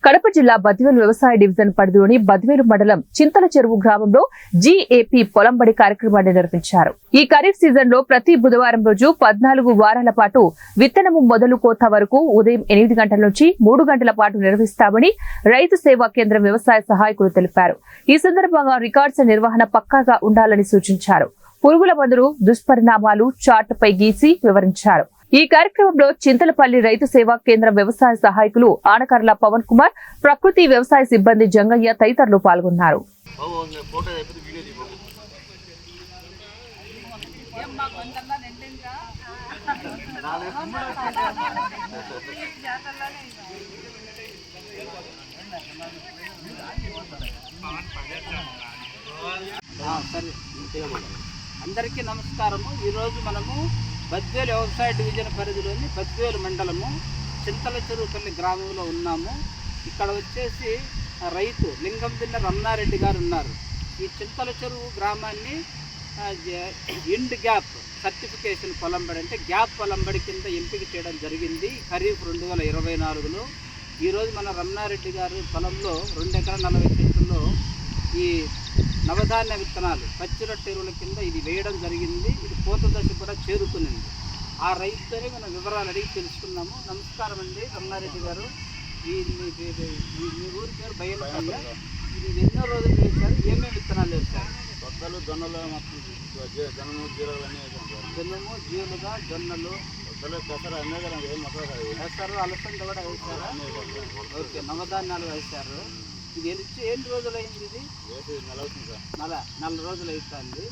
కడప జిల్లా బద్వేలు వ్యవసాయ డివిజన్ పరిధిలోని బద్వేలు మండలం చింతల చెరువు గ్రామంలో జీఏపీ పొలంబడి కార్యక్రమాన్ని నిర్వహించారు. ఈ ఖరీఫ్ సీజన్ లో ప్రతి బుధవారం రోజు 14 వారాల పాటు విత్తనము మొదలు కోత వరకు ఉదయం 8 గంటల నుంచి 3 గంటల పాటు నిర్వహిస్తామని రైతు సేవా కేంద్రం వ్యవసాయ సహాయకులు తెలిపారు. ఈ సందర్భంగా రికార్డ్స్ నిర్వహణ పక్కాగా ఉండాలని సూచించారు. పురుగుల మందులు దుష్పరిణామాలు చార్టుపై గీసి వివరించారు. ఈ కార్యక్రమంలో చింతలపల్లి రైతు సేవా కేంద్రం వ్యవసాయ సహాయకులు ఆనకర్ల పవన్ కుమార్, ప్రకృతి వ్యవసాయ సిబ్బంది జంగయ్య తదితరులు పాల్గొన్నారు. అందరికీ నమస్కారము. ఈరోజు మనము బద్వేలు వ్యవసాయ డివిజన్ పరిధిలోని బద్వేలు మండలము చింతల చెరువుపల్లి గ్రామంలో ఉన్నాము. ఇక్కడ వచ్చేసి రైతు లింగందిన్న రమణారెడ్డి గారు ఉన్నారు. ఈ చింతల చెరువు గ్రామాన్ని ఎండ్ గ్యాప్ సర్టిఫికేషన్ పొలంబడి అంటే గ్యాప్ పొలంబడి కింద ఎంపిక చేయడం జరిగింది ఖరీఫ్ 2024లో. ఈరోజు మన రమణారెడ్డి గారు పొలంలో 2 ఎకరాల 40 సెంటుల్లో ఈ నవధాన్య విత్తనాలు పచ్చిరొట్ట ఎరువుల కింద ఇది వేయడం జరిగింది. ఇది పూత దశ కూడా చేరుకునింది. ఆ రైతుని మనం వివరాలు అడిగి తెలుసుకున్నాము. నమస్కారం అండి రమణారెడ్డి గారు. మీ ఊరి పేరు బయలుపల్లి. ఇది ఎన్నో రోజులు వేశారు, ఏమేమి విత్తనాలు వేశారు? కొత్తలు జొన్నలు జనము జీలుగా జనము జీలుగా జొన్నలు పెసరు అన్నీ వేస్తారు. అలసంద కూడా వేశారు. ఓకే, నవధాన్యాలు వేశారు. ఇది ఎన్ని రోజులు అయింది? ఇది నెల రోజులు అవుతుంది.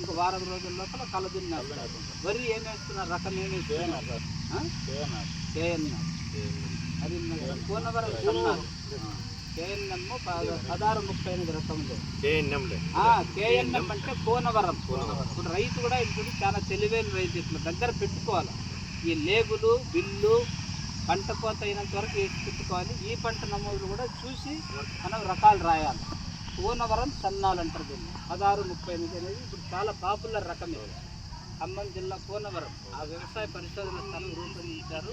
ఇంకా వారం రోజుల లోపల కలదున్నారు. వరి ఏం వేస్తున్నారు? రకం ఏమి వేస్తున్నారు? అది కోనవరం జొన్నలు KNM 1638 రకంలో. KNM అంటే కోనవరం. ఇప్పుడు రైతు కూడా ఇప్పుడు చాలా తెలివైన రైతు. ఇట్లా దగ్గర పెట్టుకోవాలి. ఈ లేబులు బిల్లు పంట కోత అయినంత వరకు వేసి పెట్టుకోవాలి. ఈ పంట నమోదులు కూడా చూసి మనం రకాలు రాయాలి. కోనవరం సన్నాలు అంటారు దీన్ని. 1638 అనేది ఇప్పుడు చాలా పాపులర్ రకమే. ఖమ్మం జిల్లా కోనవరం ఆ వ్యవసాయ పరిశోధన స్థలం రూపొందించారు.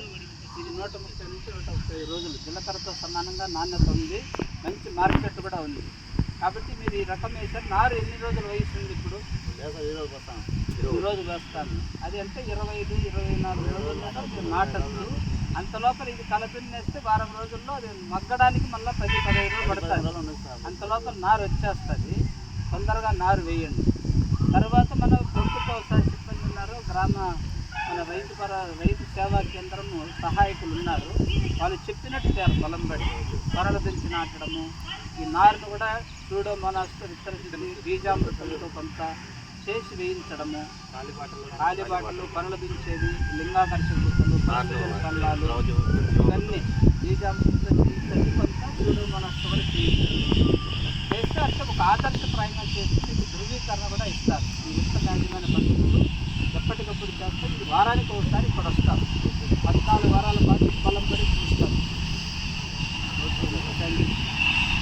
ఇది 130 నుంచి 130 రోజులు జీలకర్రతో సమానంగా నాణ్యత ఉంది. మంచి మార్కెట్ కూడా ఉంది. కాబట్టి మీరు ఈ రకం వేసారు. నారు ఎన్ని రోజుల వయసు ఉంది ఇప్పుడు? 2 రోజులు వేస్తాను. అది అంటే 25-24 రోజులు నాటచ్చు. అంత లోపల ఇది కలపిన్నేస్తే వారం రోజుల్లో అది మగ్గడానికి మళ్ళీ 10-15 రోజులు పడుతుంది. అంత లోపల నారు వచ్చేస్తుంది. తొందరగా నారు వేయండి. తర్వాత మన ప్రభుత్వ వ్యవసాయ సిబ్బంది ఉన్నారు, మన రైతు సేవా కేంద్రం సహాయకులు ఉన్నారు. వాళ్ళు చెప్పినట్టు చేయాలి. పొలంబడి త్వరలు పెంచి నాటడము, ఈ నారును కూడా సూడోమోనాస్ విత్తన బీజామృతంతో కొంత చేసి వేయించడము, కాలిబాటలు పనులు దించేది, లింగాకర్ష గుర్తలు, పల్లాలు ఇవన్నీ బీజామృతం కొంత సూడోమోనాస్ కూడా చేస్తే అంటే ఒక ఆదర్శప్రాయంగా చేసి మీకు ధృవీకరణ కూడా ఇస్తారు. ఈ విత్తన యాజమాన్య పద్ధతులు ఎప్పటికప్పుడు చేస్తే ఇది వారానికి ఒకసారి ఇక్కడ వస్తారు.